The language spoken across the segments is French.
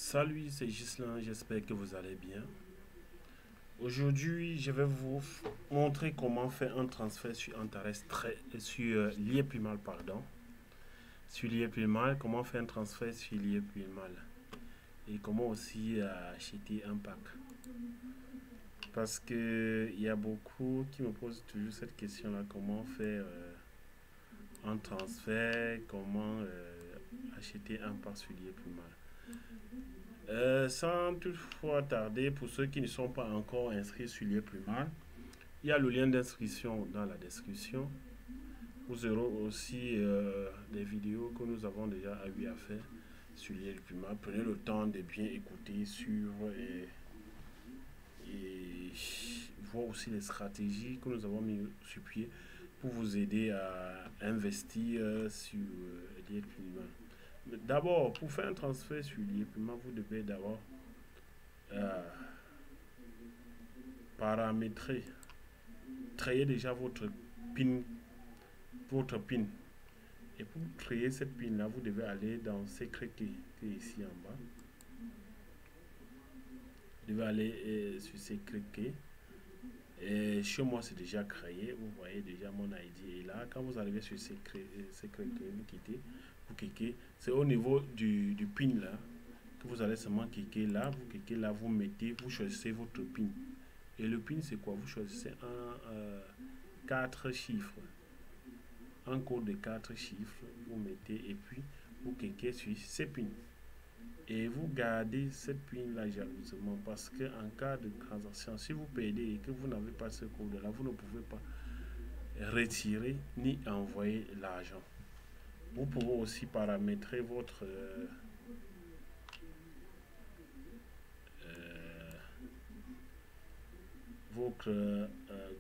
Salut, c'est Ghislain, j'espère que vous allez bien. Aujourd'hui, je vais vous montrer comment faire un transfert sur Antares, sur Liepwimal, pardon. Sur Liepwimal, comment faire un transfert sur Liepwimal. Et comment aussi acheter un pack. Parce que il y a beaucoup qui me posent toujours cette question-là, comment faire un transfert, comment acheter un pack sur Liepwimal. Sans toutefois tarder, pour ceux qui ne sont pas encore inscrits sur Liepwimal, il y a le lien d'inscription dans la description. Vous aurez aussi des vidéos que nous avons déjà eu à faire sur Liepwimal. Prenez le temps de bien écouter, suivre et voir aussi les stratégies que nous avons mis sur pied pour vous aider à investir sur Liepwimal. D'abord, pour faire un transfert sur Liepwimal, vous devez d'abord paramétrer, créer déjà votre PIN. Et pour créer cette PIN là, vous devez aller dans Secret Key qui est ici en bas. Vous devez aller sur Secret Key. Et chez moi, c'est déjà créé. Vous voyez déjà mon ID est là. Quand vous arrivez sur Secret Key, vous cliquez. C'est au niveau du PIN là que vous allez seulement cliquer là. Vous cliquez là, vous mettez, vous choisissez votre PIN. Et le PIN, c'est quoi? Vous choisissez un 4 chiffres. Un code de 4 chiffres, vous mettez et puis vous cliquez sur ces PIN. Et vous gardez cette PIN là jalousement parce que en cas de transaction, si vous perdez et que vous n'avez pas ce code là, vous ne pouvez pas retirer ni envoyer l'argent. Vous pouvez aussi paramétrer votre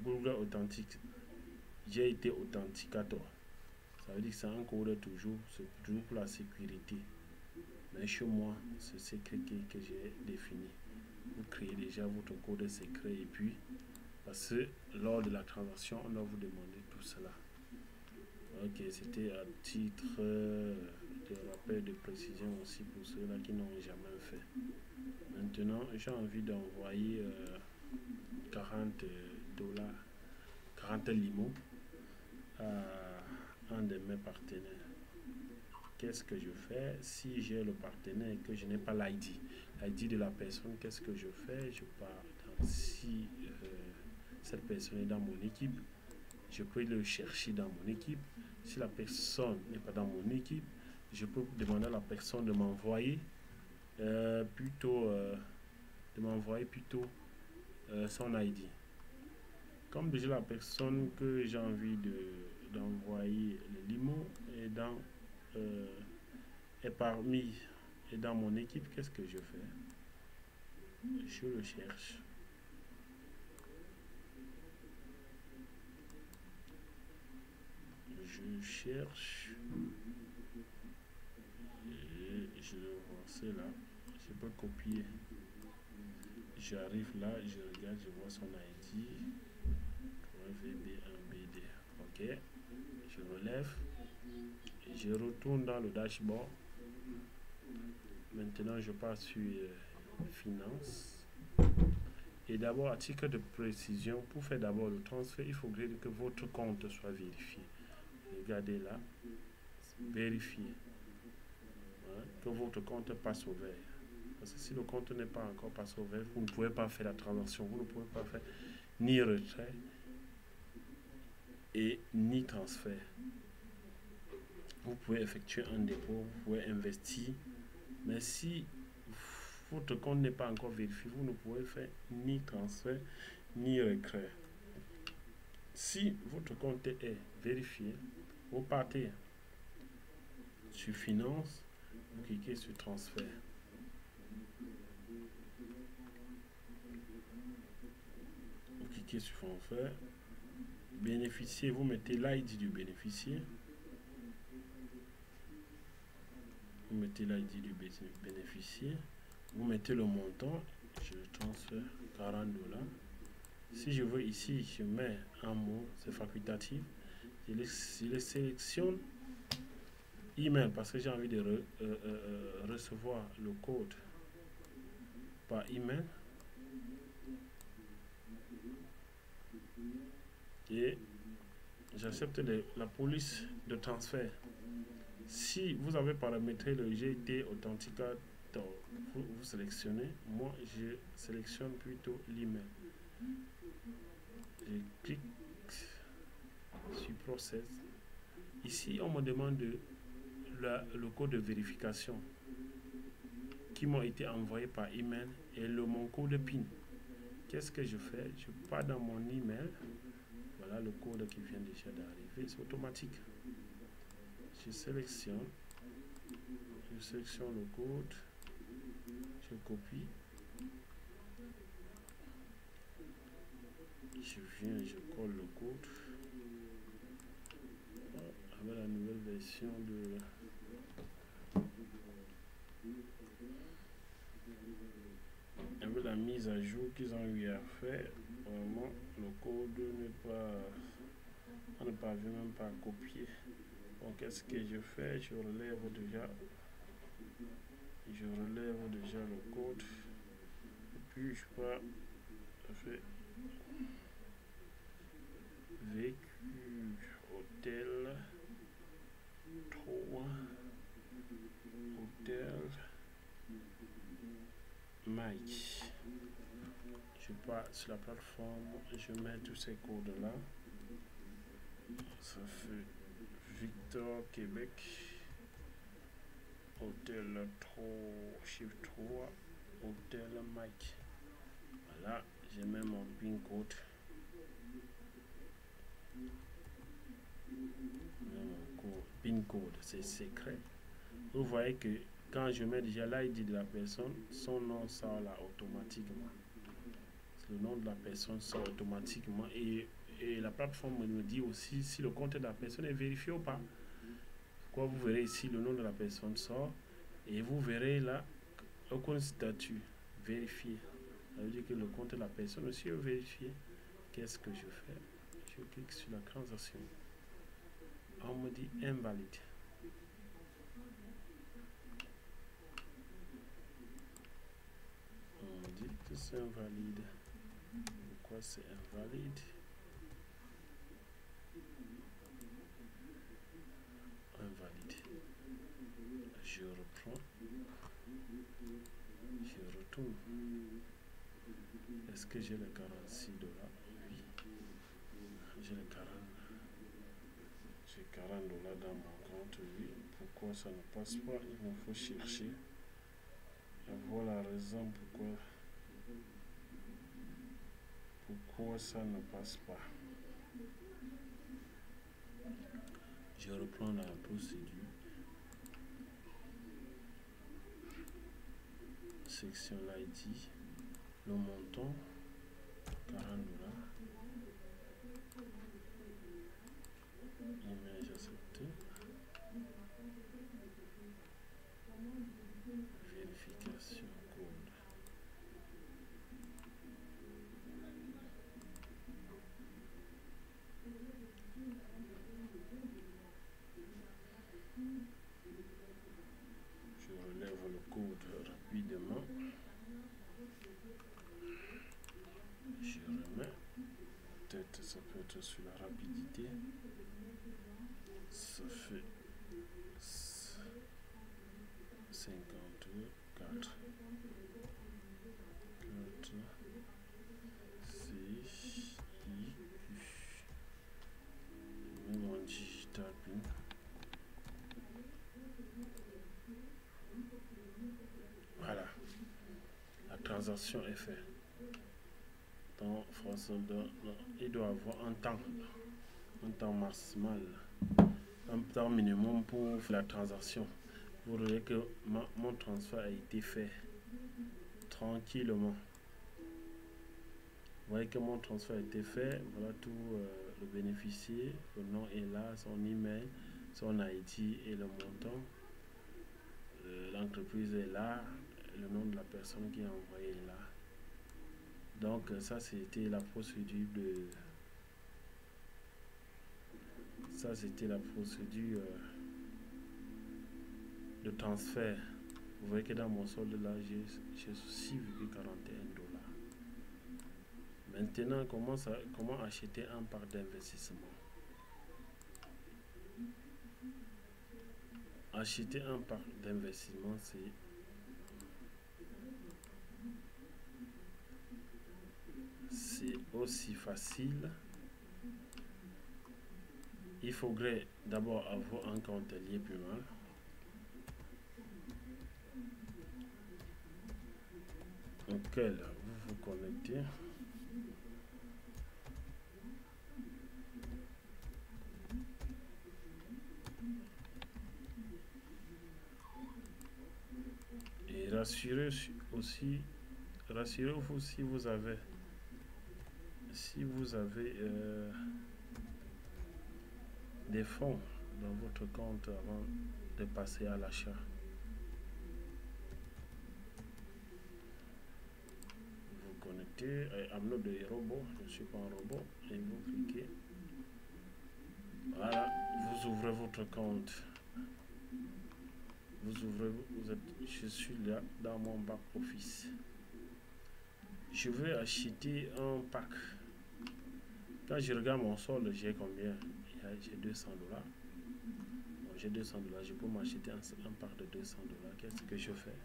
Google Authentic. J'ai été authenticator. Ça veut dire que c'est un code toujours pour la sécurité. Mais chez moi, c'est secret que j'ai défini. Vous créez déjà votre code secret et puis, parce que lors de la transaction, on doit vous demander tout cela. Ok, c'était à titre de rappel de précision aussi pour ceux-là qui n'ont jamais fait. Maintenant, j'ai envie d'envoyer 40 $, 40 limos à un de mes partenaires. Qu'est-ce que je fais si j'ai le partenaire et que je n'ai pas l'ID de la personne? Qu'est-ce que je fais? Je pars si cette personne est dans mon équipe, je peux le chercher dans mon équipe. Si la personne n'est pas dans mon équipe, je peux demander à la personne de m'envoyer plutôt son ID. Comme déjà la personne que j'ai envie d'envoyer le limo est dans est dans mon équipe, qu'est-ce que je fais? Je le cherche. Je cherche et je le vois, là. Je peux copier. J'arrive là, je regarde, je vois son ID. VB1BD. Ok. Je relève. Et je retourne dans le dashboard. Maintenant, je passe sur Finance. Et d'abord, à titre de précision, pour faire d'abord le transfert, il faudrait que votre compte soit vérifié. Regardez là. Vérifier. Hein, que votre compte passe au vert. Parce que si le compte n'est pas encore passé au vert, vous ne pouvez pas faire la transaction. Vous ne pouvez pas faire ni retrait et ni transfert. Vous pouvez effectuer un dépôt, vous pouvez investir, mais si votre compte n'est pas encore vérifié, vous ne pouvez faire ni transfert ni retrait. Si votre compte est vérifié, vous partez sur Finance, vous cliquez sur Transfert. Vous cliquez sur Transfert. Bénéficier, vous mettez l'ID du bénéficiaire. Vous mettez l'ID du bénéficiaire. Vous mettez le montant. Je transfère 40 $. Si je veux ici, je mets un mot, c'est facultatif. Je le sélectionne email parce que j'ai envie de recevoir le code par email et j'accepte la police de transfert. Si vous avez paramétré le GT Authenticator, vous sélectionnez. Moi, je sélectionne plutôt l'email. Je clique sur Process. Ici, on me demande le code de vérification qui m'ont été envoyés par email et mon code PIN. Qu'est-ce que je fais? Je pars dans mon email. Voilà le code qui vient déjà d'arriver. C'est automatique. Je sélectionne le code. Je copie. Je viens, je colle le code. Avec la nouvelle version de avec la mise à jour qu'ils ont eu à faire, vraiment le code n'est pas, on ne parvient même pas à copier. Donc qu'est-ce que je fais? Je relève déjà le code et puis je pars, je fais véhicule hôtel 3 hôtel Mike. Je pars sur la plateforme, je mets tous ces codes là. Ça fait Victor Québec hôtel 3 chiffre 3 hôtel Mike. Voilà, j'ai mis mon PIN code. PIN code, c'est secret. Vous voyez que quand je mets déjà l'ID de la personne, son nom sort là automatiquement. Le nom de la personne sort automatiquement et la plateforme me dit aussi si le compte de la personne est vérifié ou pas. Quoi, vous verrez ici le nom de la personne sort et vous verrez là aucun statut vérifié. Ça veut dire que le compte de la personne aussi est vérifié. Qu'est-ce que je fais? Je clique sur la transaction. On me dit invalide. On me dit que c'est invalide. Pourquoi c'est invalide? Invalide. Je reprends. Je retourne. Est-ce que j'ai les 46 $? Oui. J'ai les 40. J'ai 40 $ dans mon compte. Oui. Pourquoi ça ne passe pas? Il me faut chercher. Et voilà la raison pourquoi ça ne passe pas. Je reprends la procédure. Section l'ID. Le montant 40 $. Image acceptée. Vérification code. Je relève le code rapidement. Je remets. Peut-être ça peut être sur la rapidité. Ça fait 54 6 mon digital PIN. Voilà, la transaction est faite. Donc il doit avoir un temps maximal, un temps minimum pour faire la transaction. Vous voyez que mon transfert a été fait tranquillement. Vous voyez que mon transfert a été fait. Voilà tout le bénéficiaire. Le nom est là, son email, son ID et le montant. L'entreprise est là. Le nom de la personne qui a envoyé est là. Donc ça c'était la procédure de... Ça c'était la procédure de transfert Vous voyez que dans mon solde là, j'ai 6,41 $. Maintenant, comment acheter un parc d'investissement? Acheter un parc d'investissement, c'est aussi facile. Il faudrait d'abord avoir un compte lié Pumal. Auquel vous vous connectez. Et rassurez-vous si vous avez des fonds dans votre compte avant de passer à l'achat. Vous vous connectez, I'm not a robot, je ne suis pas un robot, et vous cliquez. Voilà, vous ouvrez votre compte. Je suis là dans mon back office. Je vais acheter un pack. Quand je regarde mon solde, j'ai combien? J'ai 200 $. Bon, j'ai 200 $. Je peux m'acheter un pack de 200 $. Qu'est-ce que je fais?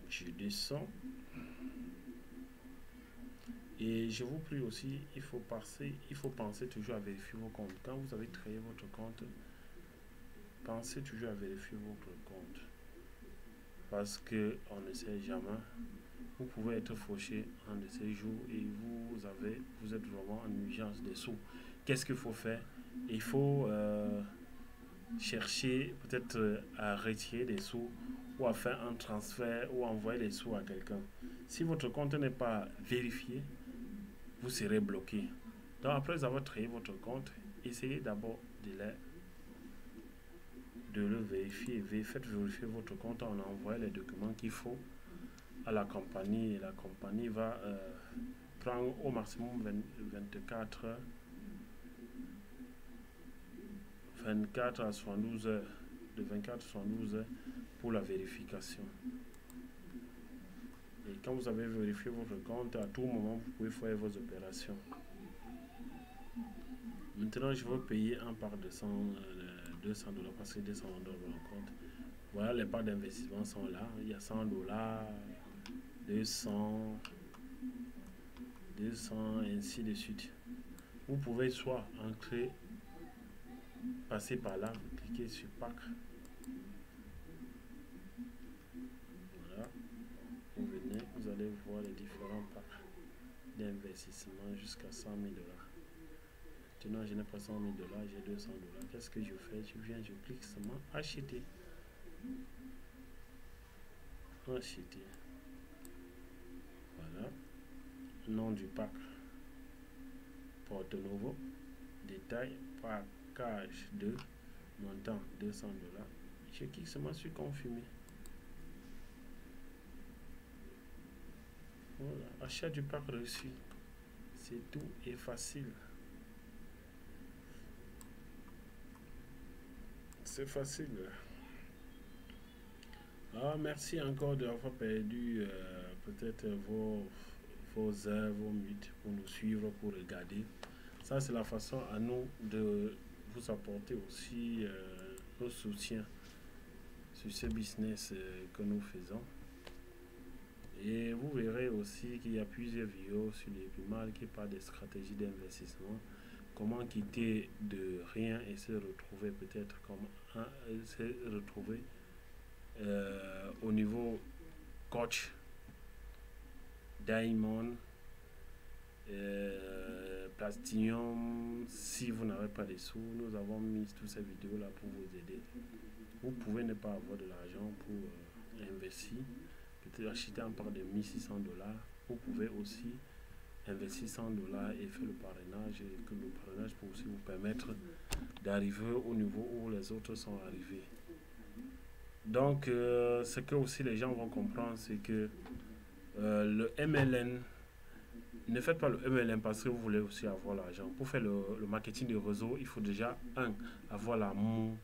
Je descends. Et je vous prie aussi, il faut penser toujours à vérifier vos comptes. Quand vous avez créé votre compte, pensez toujours à vérifier votre compte. Parce que on ne sait jamais. Vous pouvez être fauché un de ces jours et vous êtes vraiment en urgence des sous. Qu'est-ce qu'il faut faire? Il faut chercher peut-être à retirer des sous ou à faire un transfert ou envoyer les sous à quelqu'un. Si votre compte n'est pas vérifié, vous serez bloqué. Donc après avoir créé votre compte, essayez d'abord de le vérifier. Faites vérifier votre compte en envoyant les documents qu'il faut à la compagnie, et la compagnie va prendre au maximum 24 à 72 heures, de 24 à 72 heures pour la vérification. Et quand vous avez vérifié votre compte, à tout moment vous pouvez faire vos opérations. Maintenant je vais payer un part de 200 $ parce que 200 $ dans le compte. Voilà, les parts d'investissement sont là. Il y a 100 $, 200, ainsi de suite. Vous pouvez soit entrer, passer par là, vous cliquez sur pack. Voilà, vous venez, vous allez voir les différents packs d'investissement jusqu'à 100 000 $. Maintenant, je n'ai pas 100 000 $, j'ai 200 $. Qu'est-ce que je fais? Je viens, je clique seulement acheter. Acheter. Voilà. Nom du pack. Porte nouveau. Détail. Package 2. Montant 200 $. Je clique seulement sur confirmer. Voilà. Achat du pack reçu. C'est tout et facile. C'est facile. Ah, merci encore d'avoir perdu peut-être vos heures, vos minutes pour nous suivre, pour regarder. Ça, c'est la façon à nous de vous apporter aussi nos soutiens sur ce business que nous faisons. Et vous verrez aussi qu'il y a plusieurs vidéos sur les Pumal qui parlent des stratégies d'investissement. Comment quitter de rien et se retrouver peut-être au niveau coach, diamond, platinum. Si vous n'avez pas de sous, nous avons mis toutes ces vidéos là pour vous aider. Vous pouvez ne pas avoir de l'argent pour investir, peut-être acheter un part de 1600 $. Vous pouvez aussi investir 100 $ et faire le parrainage, et que le parrainage peut aussi vous permettre d'arriver au niveau où les autres sont arrivés. Donc ce que aussi les gens vont comprendre, c'est que le MLM, ne faites pas le MLM parce que vous voulez aussi avoir l'argent. Pour faire le marketing de réseau, il faut déjà avoir l'amour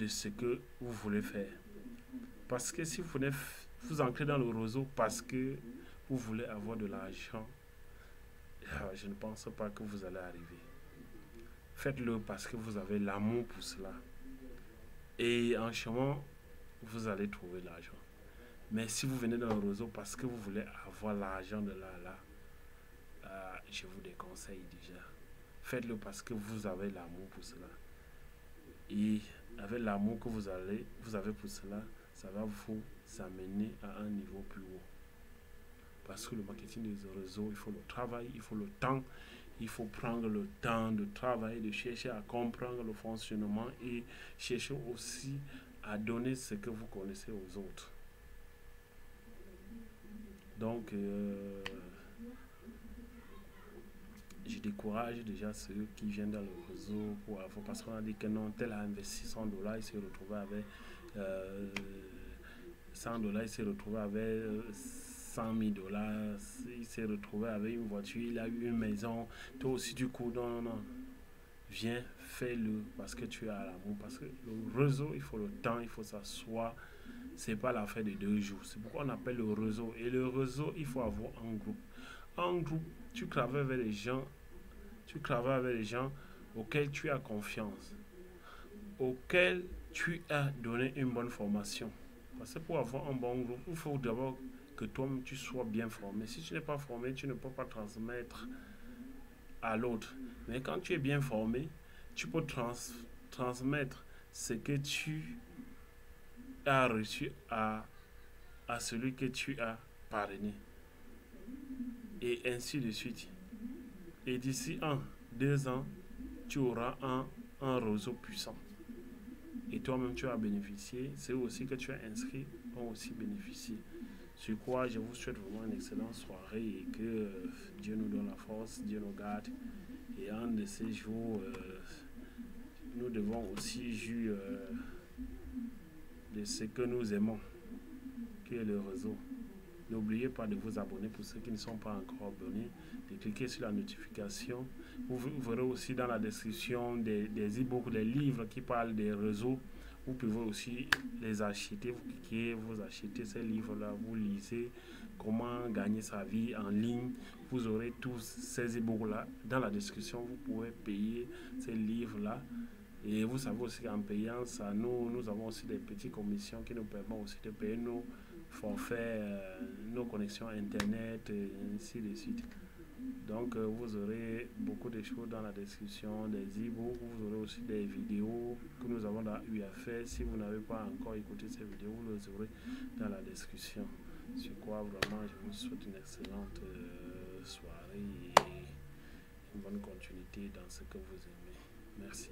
de ce que vous voulez faire. Parce que si vous entrez dans le réseau parce que vous voulez avoir de l'argent, je ne pense pas que vous allez arriver. Faites-le parce que vous avez l'amour pour cela. Et en chemin, vous allez trouver l'argent. Mais si vous venez dans le réseau parce que vous voulez avoir l'argent de là, je vous déconseille déjà. Faites-le parce que vous avez l'amour pour cela. Et avec l'amour que vous avez pour cela, ça va vous amener à un niveau plus haut. Parce que le marketing des réseaux, il faut le travail, il faut le temps. Il faut prendre le temps de travailler, de chercher à comprendre le fonctionnement et chercher aussi à donner ce que vous connaissez aux autres. Donc, je décourage déjà ceux qui viennent dans le réseau pour avoir, parce qu'on a dit que non, tel a investi $100, il s'est retrouvé avec $100, il s'est retrouvé avec $100 000, il s'est retrouvé avec une voiture, il a eu une maison, toi aussi du coup, non. Viens, fais-le parce que tu as l'amour, parce que le réseau, il faut le temps, il faut s'asseoir, c'est pas l'affaire de 2 jours, c'est pourquoi on appelle le réseau. Et le réseau, il faut avoir un groupe. Un groupe, tu travailles avec les gens, auxquels tu as confiance, auxquels tu as donné une bonne formation. Parce que pour avoir un bon groupe, il faut d'abord que toi-même tu sois bien formé. Si tu n'es pas formé, tu ne peux pas transmettre à l'autre. Mais quand tu es bien formé, tu peux transmettre ce que tu as reçu à celui que tu as parrainé. Et ainsi de suite. Et d'ici 1-2 ans, tu auras un réseau puissant. Et toi-même, tu as bénéficié. C'est aussi que tu as inscrit ont aussi bénéficié. Sur quoi je vous souhaite vraiment une excellente soirée et que Dieu nous donne la force, Dieu nous garde. Et un de ces jours, nous devons aussi jouir de ce que nous aimons, qui est le réseau. N'oubliez pas de vous abonner pour ceux qui ne sont pas encore abonnés, de cliquer sur la notification. Vous verrez aussi dans la description des e-books, des livres qui parlent des réseaux. Vous pouvez aussi les acheter, vous cliquez, vous achetez ces livres-là, vous lisez comment gagner sa vie en ligne. Vous aurez tous ces e-books-là dans la description. Vous pouvez payer ces livres-là. Et vous savez aussi qu'en payant ça, nous avons aussi des petites commissions qui nous permettent aussi de payer nos forfaits, nos connexions Internet, et ainsi de suite. Donc, vous aurez beaucoup de choses dans la description, des e-books, vous aurez aussi des vidéos que nous avons eu à faire. Si vous n'avez pas encore écouté ces vidéos, vous les aurez dans la description. Sur quoi, vraiment, je vous souhaite une excellente soirée et une bonne continuité dans ce que vous aimez. Merci.